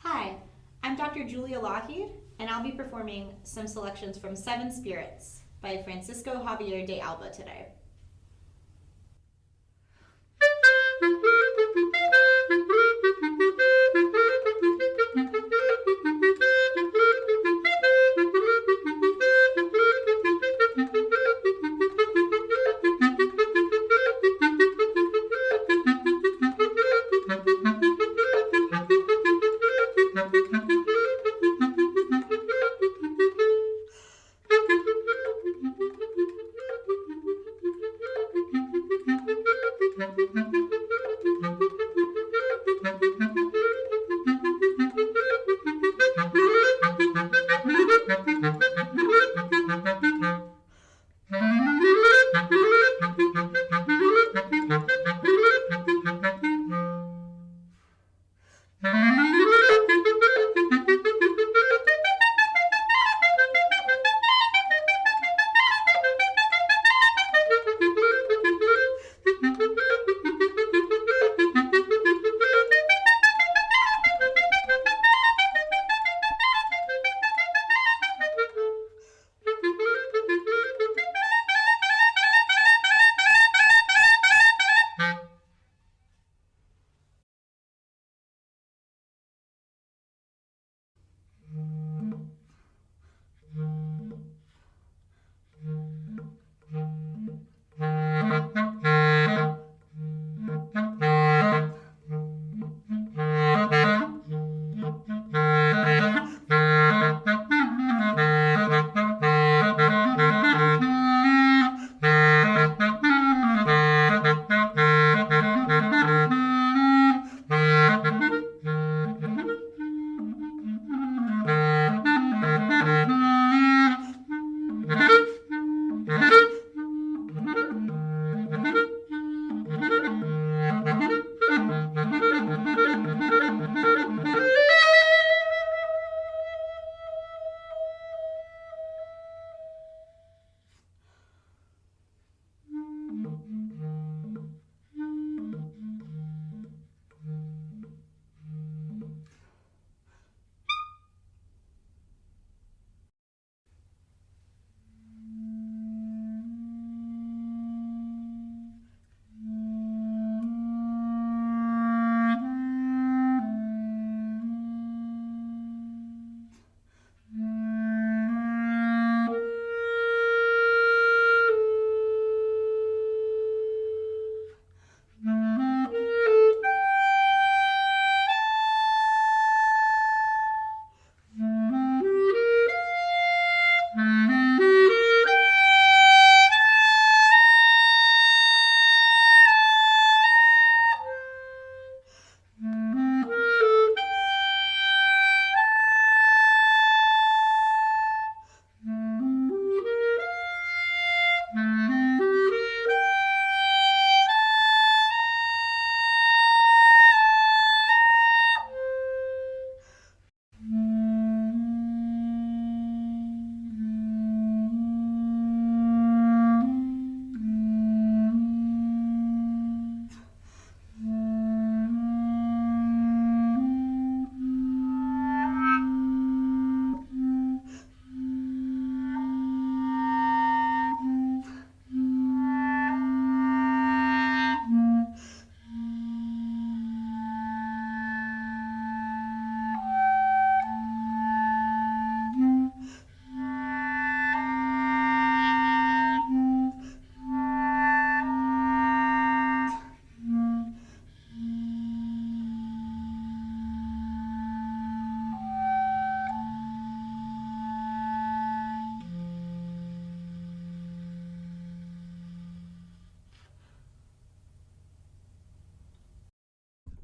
Hi, I'm Dr. Julia Lougheed, and I'll be performing some selections from Seven Spirits by Francisco Javier de Alba today.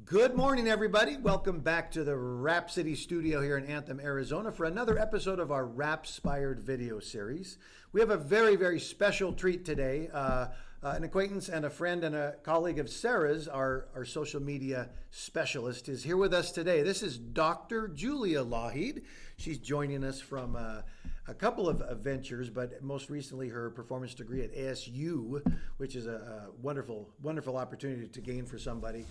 Good morning, everybody. Welcome back to the Rhapsody studio here in Anthem, Arizona for another episode of our Rhapspired video series. We have a very, very special treat today. An acquaintance and a friend and a colleague of Sarah's, our social media specialist, is here with us today. This is Dr. Julia Lougheed. She's joining us from a couple of ventures, but most recently her performance degree at ASU, which is a wonderful, wonderful opportunity to gain for somebody.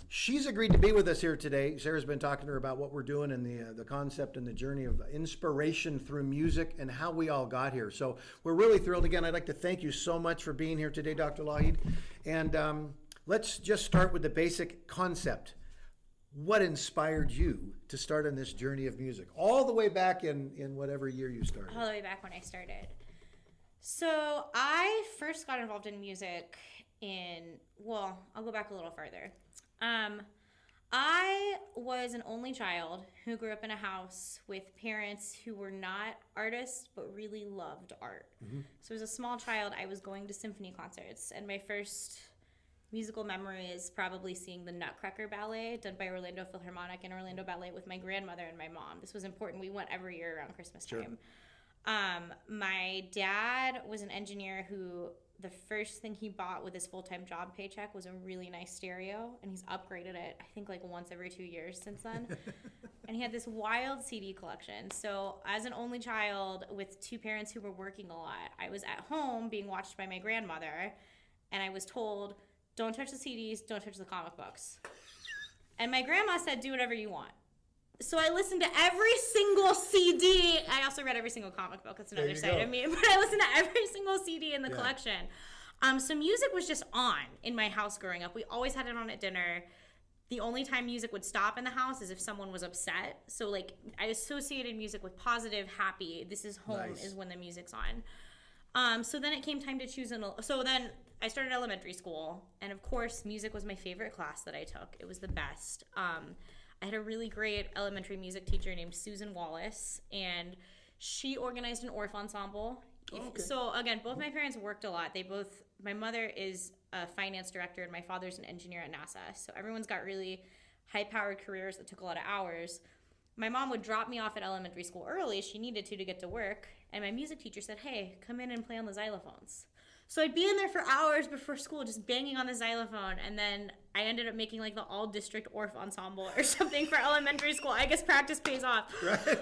She's agreed to be with us here today. Sarah's been talking to her about what we're doing and the concept and the journey of inspiration through music and how we all got here. So we're really thrilled. Again, I'd like to thank you so much for being here today, Dr. Lougheed. And let's just start with the basic concept. What inspired you to start on this journey of music? All the way back in whatever year you started. All the way back when I started. So I first got involved in music I'll go back a little further. I was an only child who grew up in a house with parents who were not artists but really loved art. Mm-hmm. So as a small child, I was going to symphony concerts, and my first musical memory is probably seeing the Nutcracker Ballet done by Orlando Philharmonic and Orlando Ballet with my grandmother and my mom. This was important. We went every year around Christmas time. My dad was an engineer who the first thing he bought with his full-time job paycheck was a really nice stereo, and he's upgraded it, I think, like once every 2 years since then. And he had this wild CD collection. So as an only child with two parents who were working a lot, I was at home being watched by my grandmother, and I was told, don't touch the CDs, don't touch the comic books. And my grandma said, do whatever you want. So I listened to every single CD. I also read every single comic book. That's another side of me. But I listened to every single CD in the collection. So music was just on in my house growing up. We always had it on at dinner. The only time music would stop in the house is if someone was upset. So like I associated music with positive, happy. This is home is when the music's on. So then it came time to choose so then I started elementary school, and of course music was my favorite class that I took. It was the best. I had a really great elementary music teacher named Susan Wallace, and she organized an Orff ensemble. So again, both my parents worked a lot. My mother is a finance director and my father's an engineer at NASA. So everyone's got really high-powered careers that took a lot of hours. My mom would drop me off at elementary school early. She needed to get to work. And my music teacher said, hey, come in and play on the xylophones. So I'd be in there for hours before school just banging on the xylophone, and then I ended up making like the all-district Orff ensemble or something for elementary school. I guess practice pays off. Right.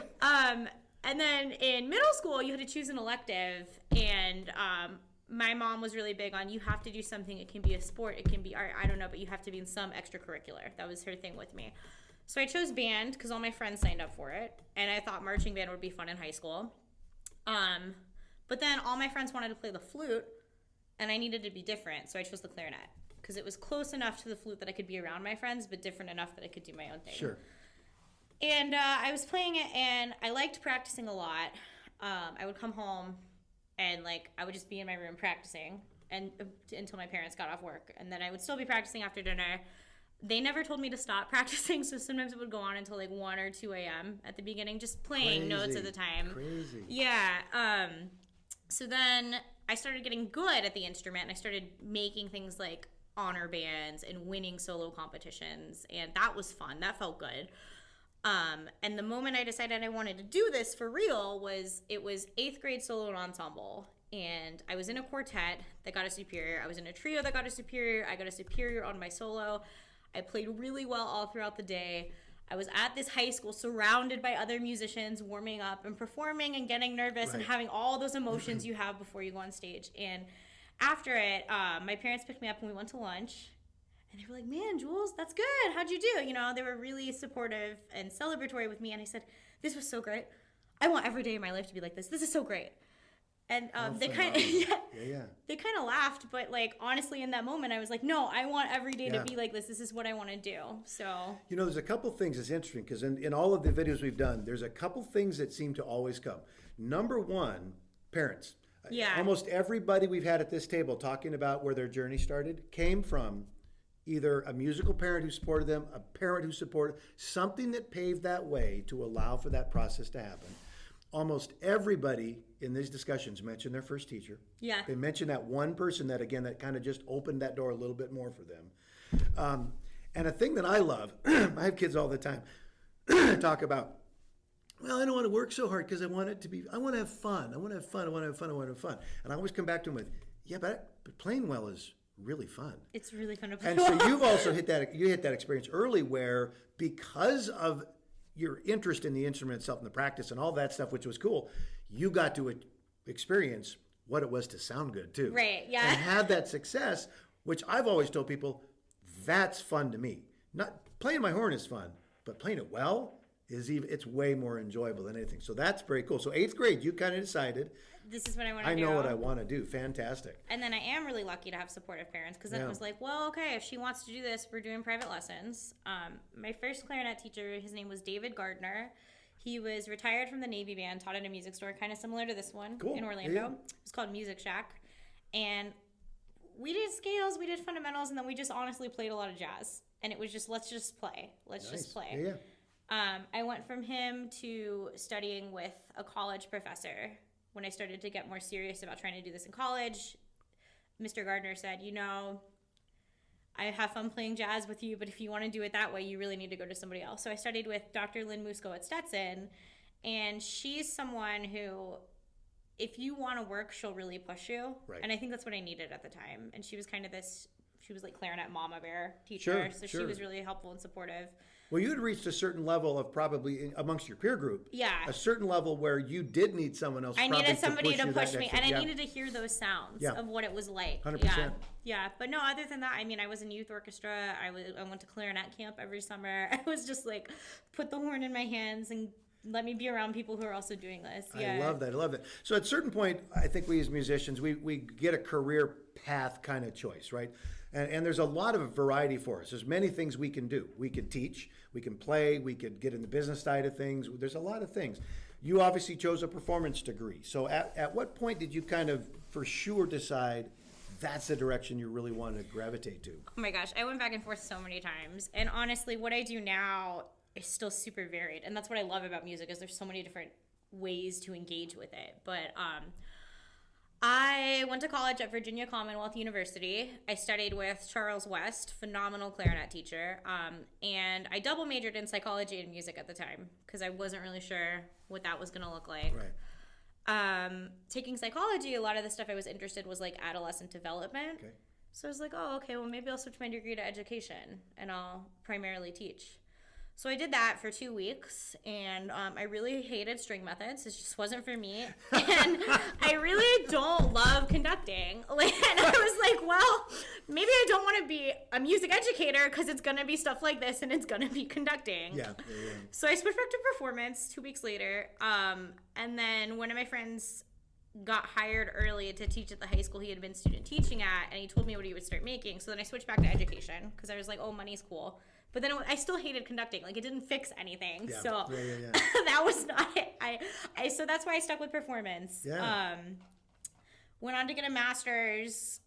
And then in middle school, you had to choose an elective, and my mom was really big on you have to do something. It can be a sport, it can be art, I don't know, but you have to be in some extracurricular. That was her thing with me. So I chose band because all my friends signed up for it, and I thought marching band would be fun in high school. But then all my friends wanted to play the flute, and I needed to be different, so I chose the clarinet because it was close enough to the flute that I could be around my friends, but different enough that I could do my own thing. Sure. And I was playing it, and I liked practicing a lot. I would come home, and like I would just be in my room practicing and until my parents got off work, and then I would still be practicing after dinner. They never told me to stop practicing, so sometimes it would go on until like 1 or 2 a.m. at the beginning, just playing notes at the time. Crazy. Yeah. So then I started getting good at the instrument, and I started making things like honor bands and winning solo competitions, and that was fun. That felt good. And the moment I decided I wanted to do this for real was 8th grade solo and ensemble, and I was in a quartet that got a superior. I was in a trio that got a superior. I got a superior on my solo. I played really well all throughout the day. I was at this high school surrounded by other musicians, warming up and performing and getting nervous and having all those emotions you have before you go on stage. And after it, my parents picked me up and we went to lunch. And they were like, man, Jules, that's good. How'd you do? You know, they were really supportive and celebratory with me. And I said, this was so great. I want every day of my life to be like this. This is so great. And they kind of they kind of laughed, but like honestly, in that moment, I was like, no, I want every day to be like this. This is what I want to do. So you know, there's a couple things that's interesting because in all of the videos we've done, there's a couple things that seem to always come. Number one, parents. Yeah. Almost everybody we've had at this table talking about where their journey started came from either a musical parent who supported them, a parent who supported something that paved that way to allow for that process to happen. Almost everybody in these discussions mentioned their first teacher. Yeah. They mentioned that one person that, again, that kind of just opened that door a little bit more for them. And a thing that I love, I have kids all the time, talk about, well, I don't want to work so hard because I want to have fun. I want to have fun. And I always come back to them with, yeah, but playing well is really fun. It's really fun to play well. And so you've also hit that experience early where because of your interest in the instrument itself and the practice and all that stuff, which was cool, you got to experience what it was to sound good too. Right, yeah. And have that success, which I've always told people, that's fun to me. Not playing my horn is fun, but playing it well it's way more enjoyable than anything. So that's very cool. So 8th grade, you kind of decided, this is what I want to do. I know what I want to do. Fantastic. And then I am really lucky to have supportive parents, because then it was like, well, okay, if she wants to do this, we're doing private lessons. My first clarinet teacher, his name was David Gardner. He was retired from the Navy band, taught at a music store, kind of similar to this one in Orlando. Yeah. It was called Music Shack. And we did scales, we did fundamentals, and then we just honestly played a lot of jazz. And it was just, let's just play. Let's just play. Yeah. I went from him to studying with a college professor. When I started to get more serious about trying to do this in college, Mr. Gardner said, I have fun playing jazz with you, but if you want to do it that way, you really need to go to somebody else. So I studied with Dr. Lynn Musco at Stetson, and she's someone who, if you want to work, she'll really push you. Right. And I think that's what I needed at the time. And she was kind of she was like clarinet mama bear teacher. She was really helpful and supportive. Well, you had reached a certain level of probably amongst your peer group. Yeah. A certain level where you did need someone else. I needed somebody to push me, and I needed to hear those sounds of what it was like. 100%. Yeah. But no, other than that, I mean, I was in youth orchestra. I went to clarinet camp every summer. I was just like, put the horn in my hands and let me be around people who are also doing this. Yeah. I love that. So at a certain point, I think we as musicians, we get a career path kind of choice, right? And there's a lot of variety for us. There's many things we can do. We could teach, we can play, we could get in the business side of things. There's a lot of things. You obviously chose a performance degree. So at what point did you kind of for sure decide that's the direction you really wanted to gravitate to? Oh my gosh, I went back and forth so many times. And honestly, what I do now is still super varied. And that's what I love about music, is there's so many different ways to engage with it. But I went to college at Virginia Commonwealth University. I studied with Charles West, phenomenal clarinet teacher. And I double majored in psychology and music at the time because I wasn't really sure what that was going to look like. Right. Taking psychology, a lot of the stuff I was interested was like adolescent development. Okay. So I was like, oh, okay, well, maybe I'll switch my degree to education and I'll primarily teach. So I did that for 2 weeks, and I really hated string methods. It just wasn't for me. And I really don't love conducting. And I was like, well, maybe I don't want to be a music educator because it's going to be stuff like this and it's going to be conducting. Yeah. So I switched back to performance 2 weeks later. And then one of my friends got hired early to teach at the high school he had been student teaching at, and he told me what he would start making. So then I switched back to education because I was like, oh, money's cool. But then I still hated conducting. Like, it didn't fix anything. Yeah. So Yeah. that was not it. So that's why I stuck with performance. Yeah. Went on to get a master's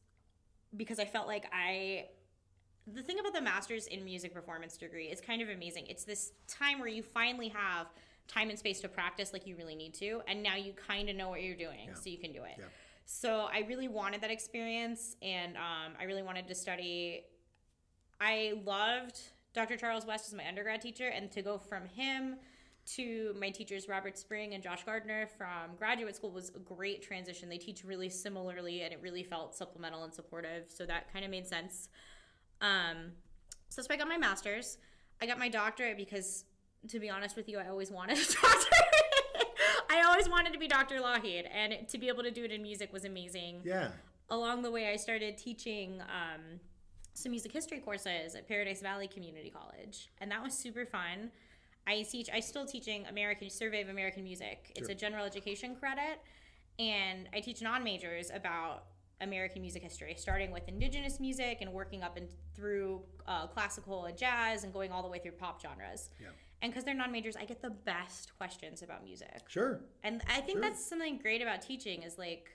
because I felt like the thing about the master's in music performance degree is kind of amazing. It's this time where you finally have time and space to practice like you really need to. And now you kind of know what you're doing, so you can do it. Yeah. So I really wanted that experience, and I really wanted to study. I loved Dr. Charles West as my undergrad teacher, and to go from him to my teachers Robert Spring and Josh Gardner from graduate school was a great transition. They teach really similarly, and it really felt supplemental and supportive, so that kind of made sense. So I got my master's. I got my doctorate because, to be honest with you, I always wanted a doctorate. I always wanted to be Dr. Lougheed, and to be able to do it in music was amazing. Yeah. Along the way, I started teaching some music history courses at Paradise Valley Community College, and that was super fun. I still teaching Survey of American Music. It's a general education credit, and I teach non-majors about American music history, starting with indigenous music and working up and through classical and jazz and going all the way through pop genres. Yeah. And because they're non-majors, I get the best questions about music. Sure. And I think that's something great about teaching is like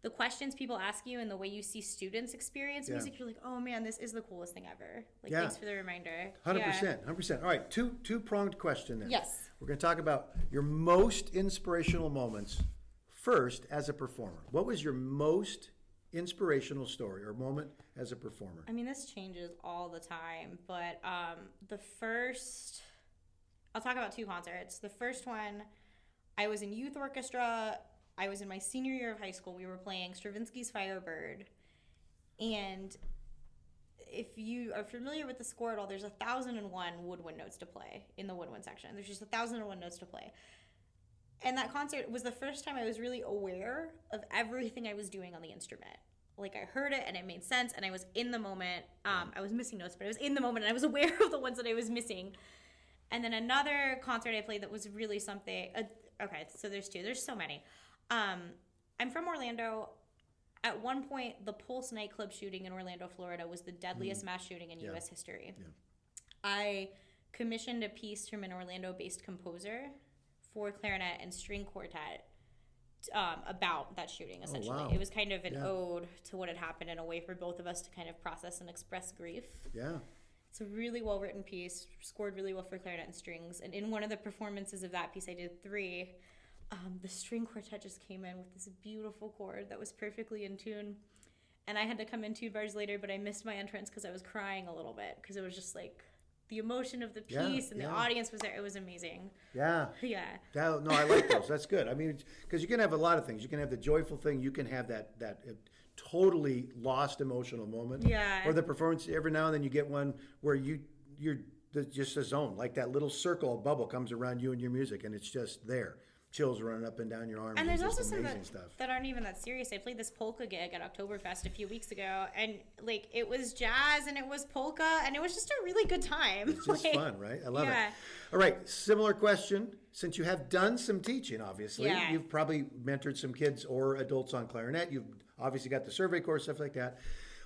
the questions people ask you and the way you see students experience music, you're like, oh man, this is the coolest thing ever. Like, thanks for the reminder. 100%. All right, two-pronged question then. Yes. We're going to talk about your most inspirational moments first as a performer. What was your most inspirational story or moment as a performer? I mean, this changes all the time, but I'll talk about 2 concerts. The first one, I was in youth orchestra. I was in my senior year of high school. We were playing Stravinsky's Firebird, and if you are familiar with the score at all, there's 1,001 woodwind notes to play in the woodwind section. There's just 1,001 notes to play. And that concert was the first time I was really aware of everything I was doing on the instrument. Like, I heard it and it made sense and I was in the moment. I was missing notes, but I was in the moment and I was aware of the ones that I was missing. And then another concert I played that was really something. Okay, so there's two. There's so many. I'm from Orlando. At one point, the Pulse nightclub shooting in Orlando, Florida was the deadliest mass shooting in U.S. history. Yeah. I commissioned a piece from an Orlando-based composer for clarinet and string quartet about that shooting, essentially. Oh, wow. It was kind of an ode to what had happened and a way for both of us to kind of process and express grief. Yeah. It's a really well-written piece, scored really well for clarinet and strings. And in one of the performances of that piece, I did 3. The string quartet just came in with this beautiful chord that was perfectly in tune. And I had to come in 2 bars later, but I missed my entrance because I was crying a little bit because it was just like the emotion of the piece and the audience was there. It was amazing. Yeah. Yeah. No, I like those. That's good. I mean, because you can have a lot of things. You can have the joyful thing. You can have that totally lost emotional moment. Yeah. Or the performance, every now and then you get one where you're just a zone, like that little circle, a bubble comes around you and your music, and it's just there. Chills running up and down your arms. And there's also some that aren't even that serious. I played this polka gig at Oktoberfest a few weeks ago, and like it was jazz and it was polka, and it was just a really good time. It's just fun, right? I love it. All right, similar question. Since you have done some teaching, obviously, you've probably mentored some kids or adults on clarinet. You've obviously got the survey course, stuff like that.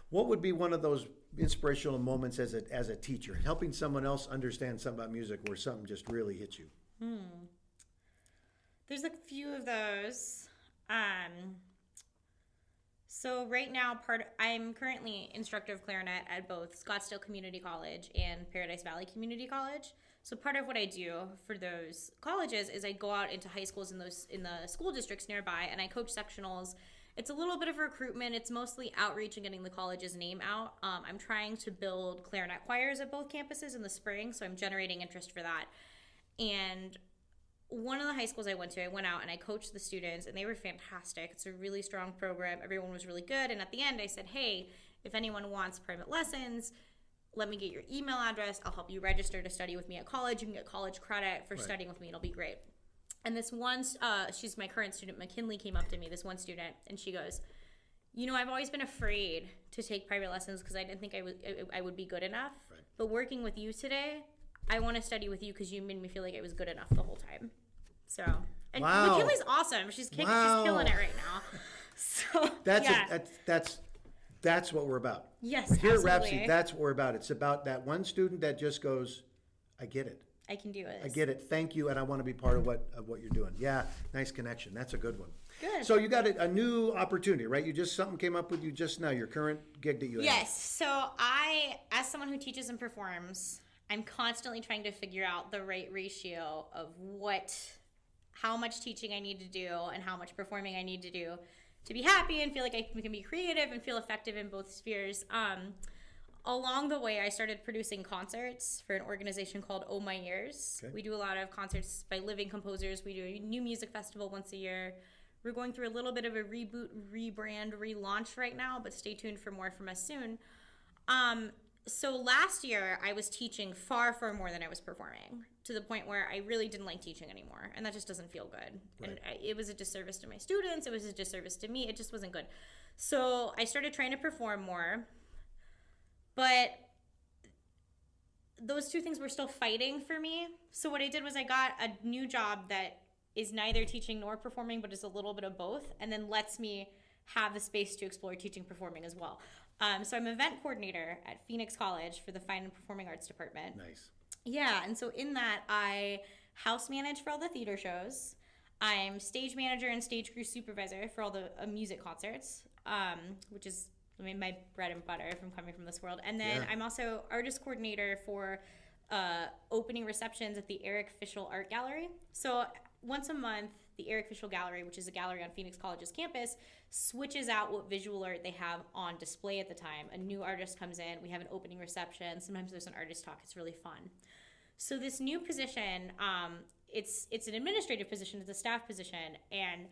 What would be one of those inspirational moments as a teacher, helping someone else understand something about music where something just really hits you? There's a few of those. So right now, I'm currently instructor of clarinet at both Scottsdale Community College and Paradise Valley Community College. So part of what I do for those colleges is I go out into high schools in the school districts nearby, and I coach sectionals. It's a little bit of recruitment. It's mostly outreach and getting the college's name out. I'm trying to build clarinet choirs at both campuses in the spring, so I'm generating interest for that. And one of the high schools I went out and I coached the students, and they were fantastic. It's a really strong program. Everyone was really good. And at the end, I said, hey, if anyone wants private lessons, let me get your email address. I'll help you register to study with me at college. You can get college credit for studying with me. It'll be great. And this one, she's my current student, McKinley, came up to me, this one student, and she goes, I've always been afraid to take private lessons because I didn't think I would be good enough. Right. But working with you today, I want to study with you because you made me feel like I was good enough the whole time. So, and McKinley's awesome. She's killing it right now. So that's what we're about. Yes, here at Rhapsody, that's what we're about. It's about that one student that just goes, I get it. I can do it. I get it. Thank you, and I want to be part of what you're doing. Yeah, nice connection. That's a good one. Good. So you got a new opportunity, right? Something came up with you just now. Your current gig that you have. Yes. So I, as someone who teaches and performs, I'm constantly trying to figure out the right ratio of how much teaching I need to do and how much performing I need to do to be happy and feel like I can be creative and feel effective in both spheres. Along the way, I started producing concerts for an organization called Oh My Years. Okay. We do a lot of concerts by living composers. We do a new music festival once a year. We're going through a little bit of a reboot, rebrand, relaunch right now, but stay tuned for more from us soon. So last year, I was teaching far, far more than I was performing, to the point where I really didn't like teaching anymore, and that just doesn't feel good. Right. And it was a disservice to my students. It was a disservice to me. It just wasn't good. So I started trying to perform more, but those two things were still fighting for me. So what I did was I got a new job that is neither teaching nor performing, but is a little bit of both, and then lets me have the space to explore teaching performing as well. So I'm event coordinator at Phoenix College for the Fine and Performing Arts Department. Nice. Yeah, and so in that, I house manage for all the theater shows. I'm stage manager and stage crew supervisor for all the music concerts, which is my bread and butter from coming from this world. And then I'm also artist coordinator for opening receptions at the Eric Fischel Art Gallery. So once a month, the Eric Fischel Gallery, which is a gallery on Phoenix College's campus, switches out what visual art they have on display at the time. A new artist comes in, we have an opening reception, sometimes there's an artist talk. It's really fun. So this new position, it's an administrative position, it's a staff position, and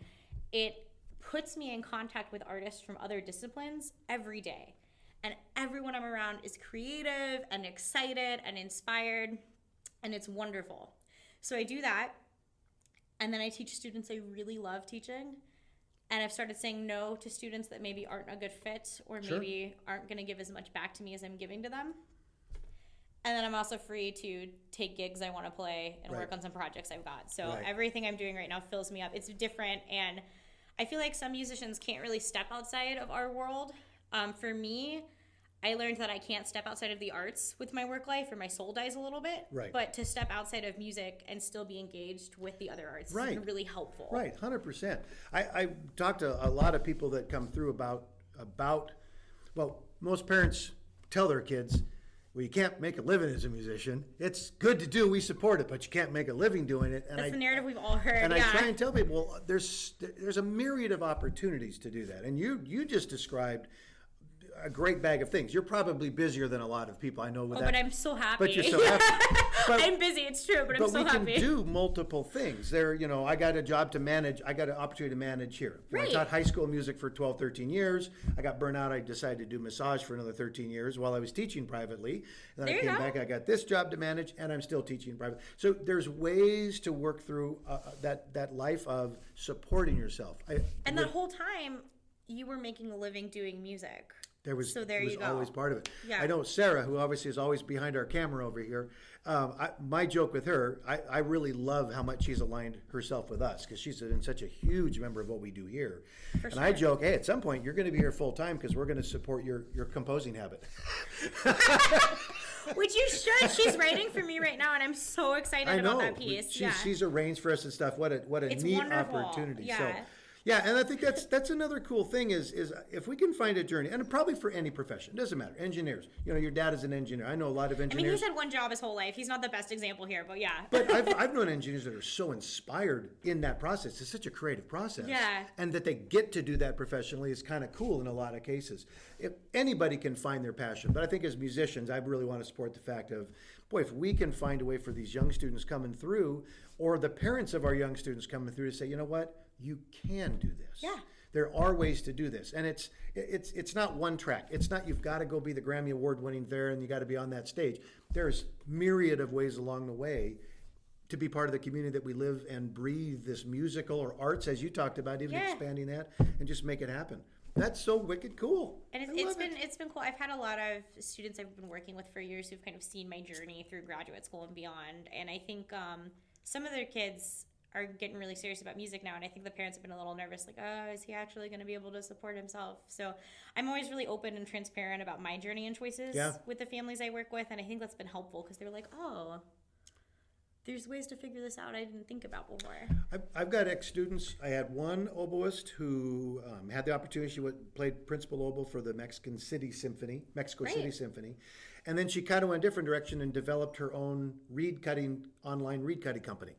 it puts me in contact with artists from other disciplines every day. and everyone I'm around is creative and excited and inspired, and it's wonderful. So I do that, and then I teach students I really love teaching, and I've started saying no to students that maybe aren't a good fit or maybe aren't going to give as much back to me as I'm giving to them. And then I'm also free to take gigs I want to play and work on some projects I've got. So everything I'm doing right now fills me up. It's different, and I feel like some musicians can't really step outside of our world. For me, I learned that I can't step outside of the arts with my work life, or my soul dies a little bit. Right. But to step outside of music and still be engaged with the other arts is really helpful. Right, 100%. I talked to a lot of people that come through about well, most parents tell their kids, well, you can't make a living as a musician. It's good to do. We support it, but you can't make a living doing it. And That's the narrative we've all heard. And I try and tell people, well, there's a myriad of opportunities to do that. And you just described a great bag of things. You're probably busier than a lot of people I know with that. But I'm so happy. But you're so happy. But, I'm busy, it's true, but I'm so happy. But we can do multiple things. There, I got a job to manage. I got an opportunity to manage here. I taught high school music for 12, 13 years. I got burnt out. I decided to do massage for another 13 years while I was teaching privately. And then I came back. I got this job to manage, and I'm still teaching private. So there's ways to work through that life of supporting yourself. And that whole time, you were making a living doing music. There was you go. Always part of it. Yeah. I know Sarah, who obviously is always behind our camera over here. My joke with her, I really love how much she's aligned herself with us, because she's been such a huge member of what we do here. I joke, hey, at some point you're going to be here full time because we're going to support your composing habit. Which you should. She's writing for me right now, and I'm so excited about that piece. She's arranged for us and stuff. What a it's neat wonderful. Opportunity. Yeah. So, yeah, and I think that's another cool thing is if we can find a journey, and probably for any profession, it doesn't matter. Engineers, your dad is an engineer. I know a lot of engineers. I mean, he's had one job his whole life. He's not the best example here, but yeah. But I've known engineers that are so inspired in that process. It's such a creative process. Yeah. And that they get to do that professionally is kind of cool in a lot of cases. If anybody can find their passion, but I think as musicians, I really want to support the fact of, boy, if we can find a way for these young students coming through, or the parents of our young students coming through, to say, you know what, you can do this. Yeah. There are ways to do this, and it's not one track. It's not you've got to go be the Grammy Award-winning there and you got to be on that stage. There's myriad of ways along the way to be part of the community that we live and breathe this musical or arts, as you talked about, even expanding that and just make it happen. That's so wicked cool. And it's been cool. I've had a lot of students I've been working with for years who've kind of seen my journey through graduate school and beyond, and I think some of their kids are getting really serious about music now, and I think the parents have been a little nervous, like, oh, is he actually going to be able to support himself? So I'm always really open and transparent about my journey and choices with the families I work with, and I think that's been helpful because they're like, oh, there's ways to figure this out I didn't think about before. I've got ex-students. I had one oboist who had the opportunity. She played principal oboe for the Mexico City Symphony, and then she kind of went a different direction and developed her own online reed cutting company.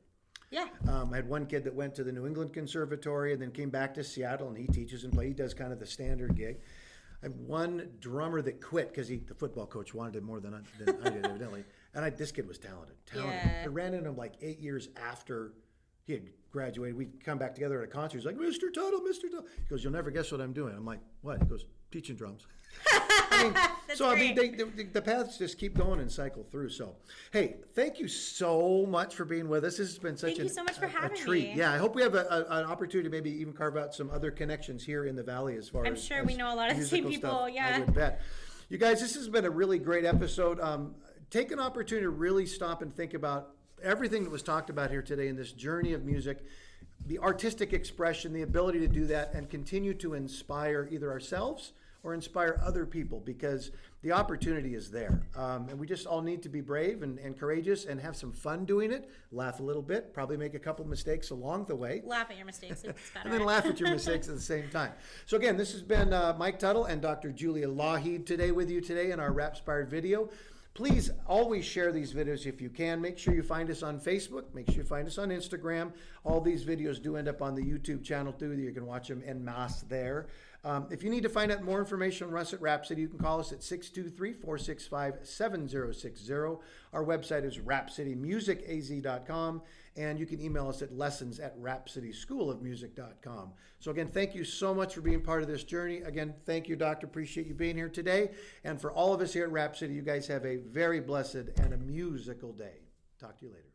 Yeah. I had one kid that went to the New England Conservatory and then came back to Seattle, and he teaches and plays. He does kind of the standard gig. I have one drummer that quit because the football coach wanted him more than I did, evidently. And this kid was talented. Yeah. I ran into him like 8 years after he had graduated. We'd come back together at a concert. He's like, Mr. Tuttle. He goes, you'll never guess what I'm doing. I'm like, what? He goes, teaching drums. The paths just keep going and cycle through. So, hey, thank you so much for being with us. This has been such Thank you so much for having treat. me. Yeah, I hope we have an opportunity to maybe even carve out some other connections here in the Valley as far as I'm sure we know a lot of the same people. Stuff, yeah. I would bet. You guys, this has been a really great episode. Take an opportunity to really stop and think about everything that was talked about here today in this journey of music, the artistic expression, the ability to do that, and continue to inspire either ourselves or inspire other people, because the opportunity is there. And we just all need to be brave and courageous and have some fun doing it, laugh a little bit, probably make a couple mistakes along the way. Laugh at your mistakes. It's better. And then laugh at your mistakes at the same time. So again, this has been Mike Tuttle and Dr. Julia Lougheed today with you today in our Rhapspired video. Please always share these videos if you can. Make sure you find us on Facebook. Make sure you find us on Instagram. All these videos do end up on the YouTube channel too. You can watch them en masse there. If you need to find out more information on us at Rhapsody, you can call us at 623-465-7060. Our website is rhapsodymusicaz.com, and you can email us at lessons@rhapsodyschoolofmusic.com. So again, thank you so much for being part of this journey. Again, thank you, Doctor. Appreciate you being here today. And for all of us here at Rhapsody, you guys have a very blessed and a musical day. Talk to you later.